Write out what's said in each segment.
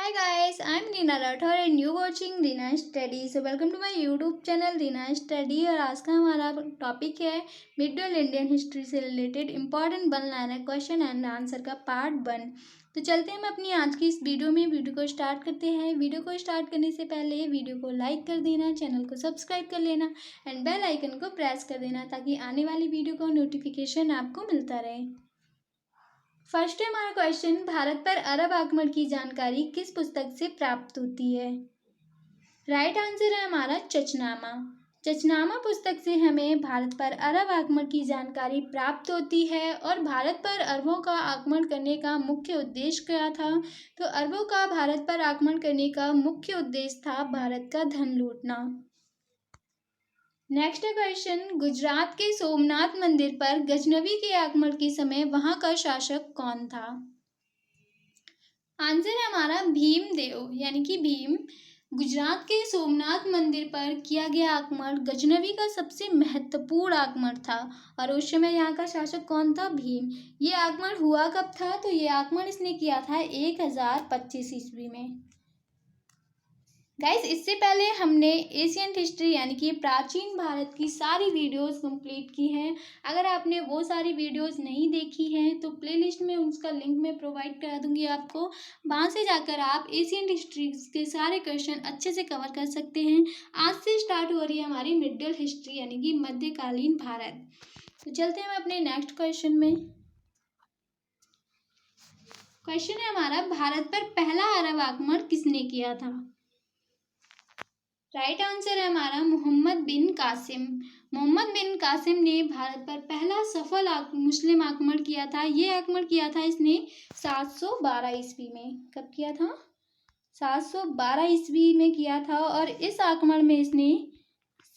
Hi guys, I'm Reena Rathore and you watching Reena Study. So welcome to my YouTube channel Reena Study। और आज का हमारा topic है middle Indian history से related important one liner question and answer का part 1। तो चलते हैं हम अपनी आज की इस वीडियो को स्टार्ट करते हैं। वीडियो को स्टार्ट करने से पहले वीडियो को लाइक कर देना, चैनल को सब्सक्राइब कर लेना एंड बेल आइकन को प्रेस कर देना ताकि आने वाली वीडियो का नोटिफिकेशन आपको मिलता रहे। फर्स्ट है हमारा क्वेश्चन, भारत पर अरब आक्रमण की जानकारी किस पुस्तक से प्राप्त होती है? राइट आंसर है हमारा चचनामा। चचनामा पुस्तक से हमें भारत पर अरब आक्रमण की जानकारी प्राप्त होती है। और भारत पर अरबों का आक्रमण करने का मुख्य उद्देश्य क्या था? तो अरबों का भारत पर आक्रमण करने का मुख्य उद्देश्य था भारत का धन लूटना। नेक्स्ट है क्वेश्चन, गुजरात के सोमनाथ मंदिर पर गजनवी के आक्रमण के समय वहां का शासक कौन था? आंसर है हमारा भीमदेव यानी कि भीम। गुजरात के सोमनाथ मंदिर पर किया गया आक्रमण गजनवी का सबसे महत्वपूर्ण आक्रमण था और उस समय यहाँ का शासक कौन था? भीम। ये आक्रमण हुआ कब था? तो ये आक्रमण इसने किया था 1025 ईस्वी में। गाइस, इससे पहले हमने एशियंट हिस्ट्री यानी कि प्राचीन भारत की सारी वीडियोस कंप्लीट की हैं। अगर आपने वो सारी वीडियोस नहीं देखी हैं तो प्लेलिस्ट में उसका लिंक मैं प्रोवाइड करा दूंगी आपको। वहाँ से जाकर आप एशियंट हिस्ट्री के सारे क्वेश्चन अच्छे से कवर कर सकते हैं। आज से स्टार्ट हो रही है हमारी मिडिल हिस्ट्री यानी कि मध्यकालीन भारत। तो चलते हैं अपने नेक्स्ट क्वेश्चन में। क्वेश्चन है हमारा, भारत पर पहला अरब आक्रमण किसने किया था? राइट आंसर है हमारा मोहम्मद बिन कासिम। मोहम्मद बिन कासिम ने भारत पर पहला सफल मुस्लिम आक्रमण किया था। ये आक्रमण किया था इसने 712 ईस्वी में। कब किया था? 712 ईस्वी में किया था। और इस आक्रमण में इसने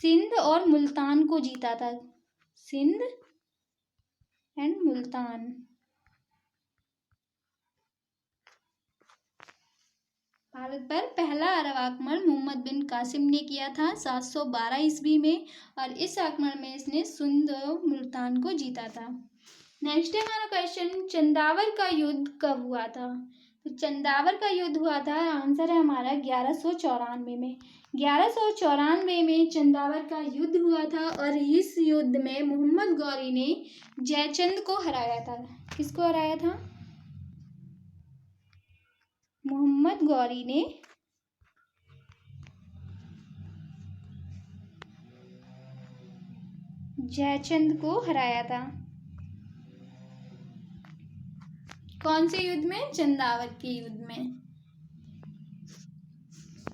सिंध और मुल्तान को जीता था। सिंध एंड मुल्तान। भारत पर पहला अरब आक्रमण मोहम्मद बिन कासिम ने किया था 712 ईस्वी में और इस आक्रमण में इसने सिंध और मुल्तान को जीता था। नेक्स्ट है हमारा क्वेश्चन, चंदावर का युद्ध कब हुआ था? तो चंदावर का युद्ध हुआ था, आंसर है हमारा 1194 में। 1194 में चंदावर का युद्ध हुआ था और इस युद्ध में मोहम्मद गौरी ने जयचंद को हराया था। किसको हराया था? मोहम्मद गौरी ने जयचंद को हराया था। कौन से युद्ध में? चंदावर के युद्ध में।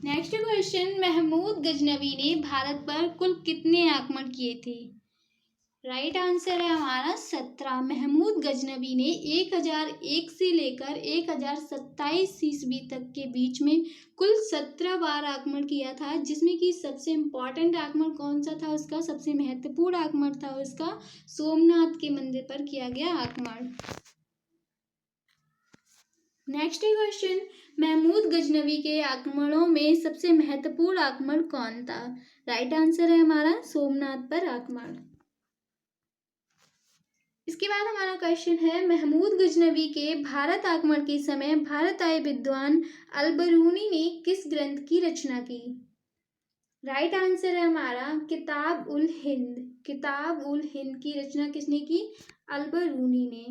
नेक्स्ट क्वेश्चन, महमूद गजनवी ने भारत पर कुल कितने आक्रमण किए थे? राइट आंसर है हमारा 17। महमूद गजनवी ने 1001 से लेकर 1027 ईस्वी तक के बीच में कुल 17 बार आक्रमण किया था, जिसमें कि सबसे इम्पोर्टेंट आक्रमण कौन सा था? उसका सबसे महत्वपूर्ण आक्रमण था उसका सोमनाथ के मंदिर पर किया गया आक्रमण। नेक्स्ट क्वेश्चन, महमूद गजनवी के आक्रमणों में सबसे महत्वपूर्ण आक्रमण कौन था? राइट आंसर है हमारा सोमनाथ पर आक्रमण। इसके बाद हमारा क्वेश्चन है, महमूद गजनवी के भारत आक्रमण के समय भारत आए विद्वान अल-बरूनी ने किस ग्रंथ की रचना की? राइट आंसर है हमारा किताब उल हिंद। किताब उल हिंद की रचना किसने की? अल-बरूनी ने।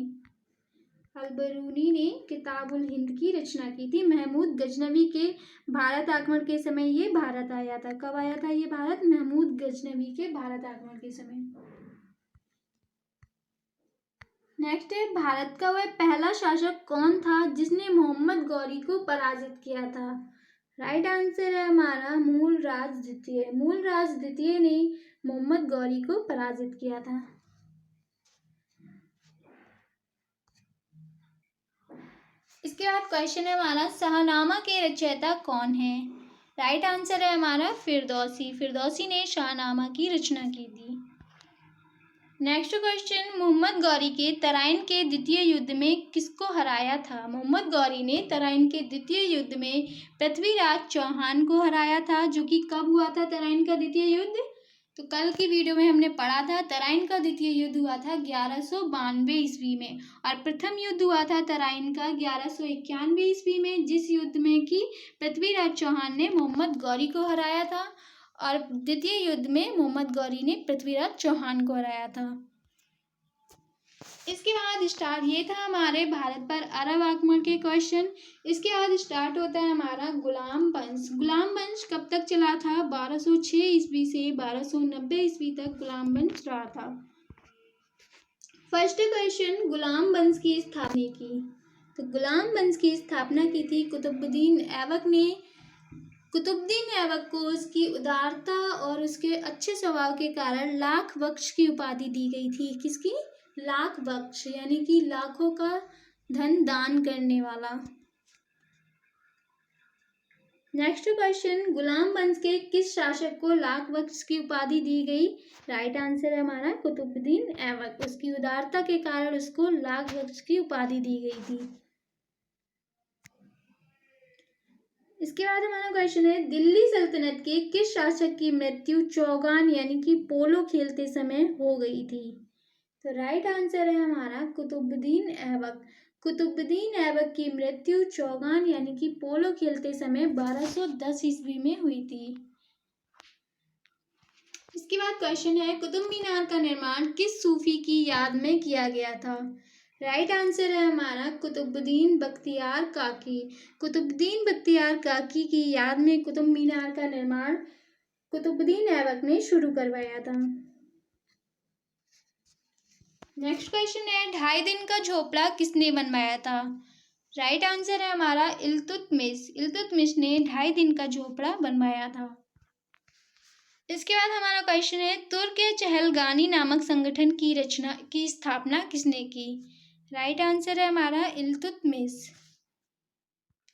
अल-बरूनी ने किताब उल हिंद की रचना की थी। महमूद गजनवी के भारत आक्रमण के समय ये भारत आया था। कब आया था ये भारत? महमूद गजनवी के भारत आक्रमण के समय। नेक्स्ट है, भारत का वह पहला शासक कौन था जिसने मोहम्मद गौरी को पराजित किया था? राइट आंसर है हमारा मूलराज द्वितीय। मूलराज द्वितीय ने मोहम्मद गौरी को पराजित किया था। इसके बाद क्वेश्चन है हमारा, शाहनामा के रचयिता कौन है? राइट आंसर है हमारा फिरदौसी। फिरदौसी ने शाहनामा की रचना की थी। नेक्स्ट क्वेश्चन, मोहम्मद गौरी के तराइन के द्वितीय युद्ध में किसको हराया था? मोहम्मद गौरी ने तराइन के द्वितीय युद्ध में पृथ्वीराज चौहान को हराया था, जो कि कब हुआ था तराइन का द्वितीय युद्ध? तो कल की वीडियो में हमने पढ़ा था तराइन का द्वितीय युद्ध हुआ था 1192 ईस्वी में, और प्रथम युद्ध हुआ था तराइन का 1191 ईस्वी में, जिस युद्ध में कि पृथ्वीराज चौहान ने मोहम्मद गौरी को हराया था, और द्वितीय युद्ध में मोहम्मद गौरी ने पृथ्वीराज चौहान को हराया था। इसके बाद स्टार्ट ये था हमारे भारत पर अरब आक्रमण के क्वेश्चन। इसके बाद स्टार्ट होता है हमारा गुलाम वंश। गुलाम वंश कब तक चला था? 1206 ईस्वी से 1290 ईस्वी तक गुलाम वंश रहा था। फर्स्ट क्वेश्चन, गुलाम वंश की स्थापना की। तो गुलाम वंश की स्थापना की थी कुतुबुद्दीन ऐबक ने। कुतुबुद्दीन ऐबक को उसकी उदारता और उसके अच्छे स्वभाव के कारण लाख बख्श की उपाधि दी गई थी। किसकी? लाख बख्श, यानी कि लाखों का धन दान करने वाला। नेक्स्ट क्वेश्चन, गुलाम वंश के किस शासक को लाख बख्श की उपाधि दी गई? राइट आंसर है हमारा कुतुबुद्दीन ऐबक। उसकी उदारता के कारण उसको लाख बख्श की उपाधि दी गई थी। इसके बाद हमारा क्वेश्चन है, दिल्ली सल्तनत के किस शासक की मृत्यु चौगान यानी कि पोलो खेलते समय हो गई थी? तो राइट आंसर है हमारा कुतुबुद्दीन ऐबक। कुतुबुद्दीन ऐबक की मृत्यु चौगान यानी कि पोलो खेलते समय 1210 ईस्वी में हुई थी। इसके बाद क्वेश्चन है, कुतुब मीनार का निर्माण किस सूफी की याद में किया गया था? राइट आंसर है हमारा कुतुबुद्दीन बख्तियार काकी। कुतुबुद्दीन बख्तियार काकी की याद में कुतुब मीनार का निर्माण कुतुबुद्दीन ऐबक ने शुरू करवाया था। नेक्स्ट क्वेश्चन है, 2.5 दिन का झोपड़ा किसने बनवाया था? राइट आंसर है हमारा इल्तुतमिश। इल्तुतमिश ने 2.5 दिन का झोपड़ा बनवाया था। इसके बाद हमारा क्वेश्चन है, तुर्क चहलगानी नामक संगठन की स्थापना किसने की? राइट आंसर है हमारा इल्तुतमिश।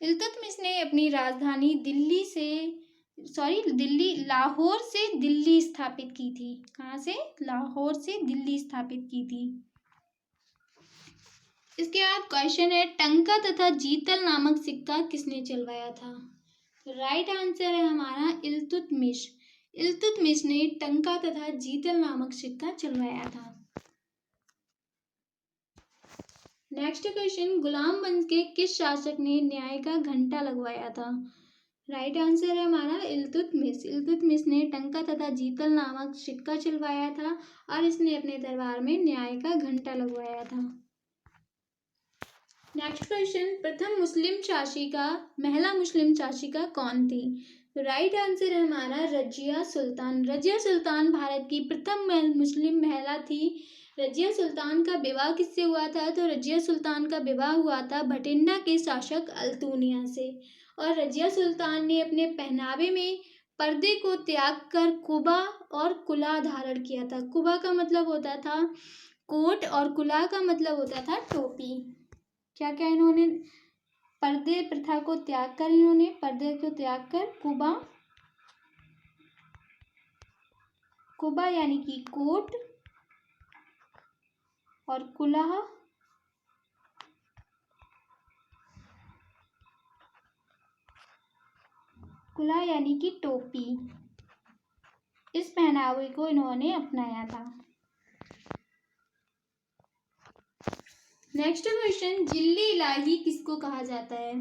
इल्तुतमिश ने अपनी राजधानी लाहौर से दिल्ली स्थापित की थी। कहाँ से? लाहौर से दिल्ली स्थापित की थी। इसके बाद क्वेश्चन है, टंका तथा जीतल नामक सिक्का किसने चलवाया था? राइट आंसर है हमारा इल्तुतमिश। इल्तुतमिश ने टंका तथा जीतल नामक सिक्का चलवाया था। नेक्स्ट क्वेश्चन, गुलाम वंश के किस शासक ने न्याय का घंटा लगवाया था? राइट आंसर है हमारा इल्तुतमिश। इल्तुतमिश ने टंका तथा जीतल नामक सिक्का चलवाया था और इसने अपने दरबार में न्याय का घंटा लगवाया था। नेक्स्ट क्वेश्चन, प्रथम महिला मुस्लिम शासिका कौन थी? तो राइट आंसर है हमारा रजिया सुल्तान। रजिया सुल्तान भारत की प्रथम मुस्लिम महिला थी। रजिया सुल्तान का विवाह किससे हुआ था? तो रजिया सुल्तान का विवाह हुआ था भटिंडा के शासक अल्तुनिया से, और रजिया सुल्तान ने अपने पहनावे में पर्दे को त्याग कर कुबा और कुला धारण किया था। कुबा का मतलब होता था कोट और कुला का मतलब होता था टोपी। क्या क्या इन्होंने पर्दे प्रथा को त्याग कर पर्दे को त्याग कर कुबा यानी कि कोट और कुला यानी कि टोपी, इस पहनावे को इन्होंने अपनाया था। नेक्स्ट क्वेश्चन, जिल्ले इलाही किसको कहा जाता है?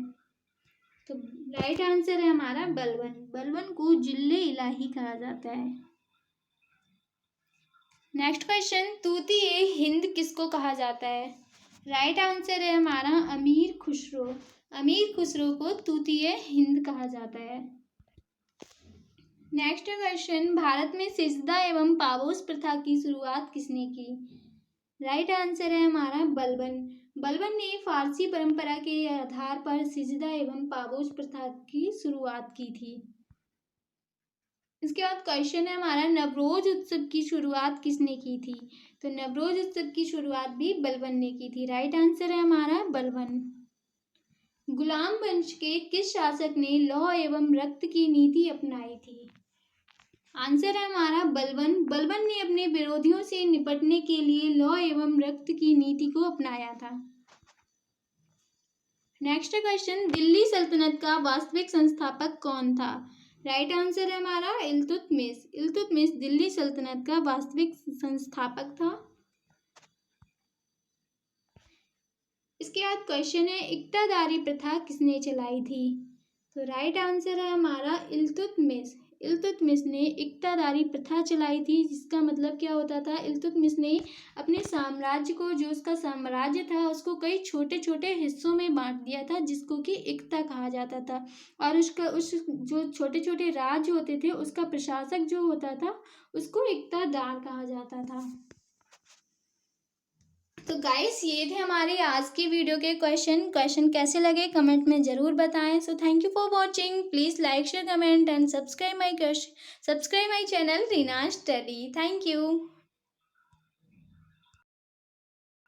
तो राइट आंसर है हमारा बलबन। बलबन को जिल्ले इलाही कहा जाता है। नेक्स्ट क्वेश्चन, तूती हिंद किसको कहा जाता है? राइट आंसर है हमारा अमीर खुसरो। अमीर खुसरो को तूती हिंद कहा जाता है। नेक्स्ट क्वेश्चन, भारत में सिजदा एवं पापोस प्रथा की शुरुआत किसने की? राइट आंसर है हमारा बलबन। बलबन ने फारसी परंपरा के आधार पर सिजदा एवं पापोस प्रथा की शुरुआत की थी। इसके बाद क्वेश्चन है हमारा, नवरोज उत्सव की शुरुआत किसने की थी? तो नवरोज उत्सव की शुरुआत भी बलबन ने की थी। राइट आंसर है हमारा बलबन। गुलाम वंश के किस शासक ने लौह एवं रक्त की नीति अपनाई थी? आंसर है हमारा बलबन। बलबन ने अपने विरोधियों से निपटने के लिए लौह एवं रक्त की नीति को अपनाया था। नेक्स्ट क्वेश्चन, दिल्ली सल्तनत का वास्तविक संस्थापक कौन था? राइट आंसर है हमारा इल्तुतमिश। इल्तुतमिश दिल्ली सल्तनत का वास्तविक संस्थापक था। इसके बाद क्वेश्चन है इक्तादारी प्रथा किसने चलाई थी? तो राइट आंसर है हमारा इल्तुतमिश। इल्तुतमिश ने इक्तादारी प्रथा चलाई थी, जिसका मतलब क्या होता था, इल्तुतमिश ने अपने साम्राज्य को, जो उसका साम्राज्य था, उसको कई छोटे छोटे हिस्सों में बांट दिया था, जिसको कि इक्ता कहा जाता था। और उस जो छोटे छोटे राज्य होते थे, उसका प्रशासक जो होता था, उसको इक्तादार कहा जाता था। तो गाइस, ये थे हमारे आज की वीडियो के क्वेश्चन कैसे लगे कमेंट में ज़रूर बताएं। So thank you for watching. Please like, share, comment and subscribe my channel Reena study. Thank you.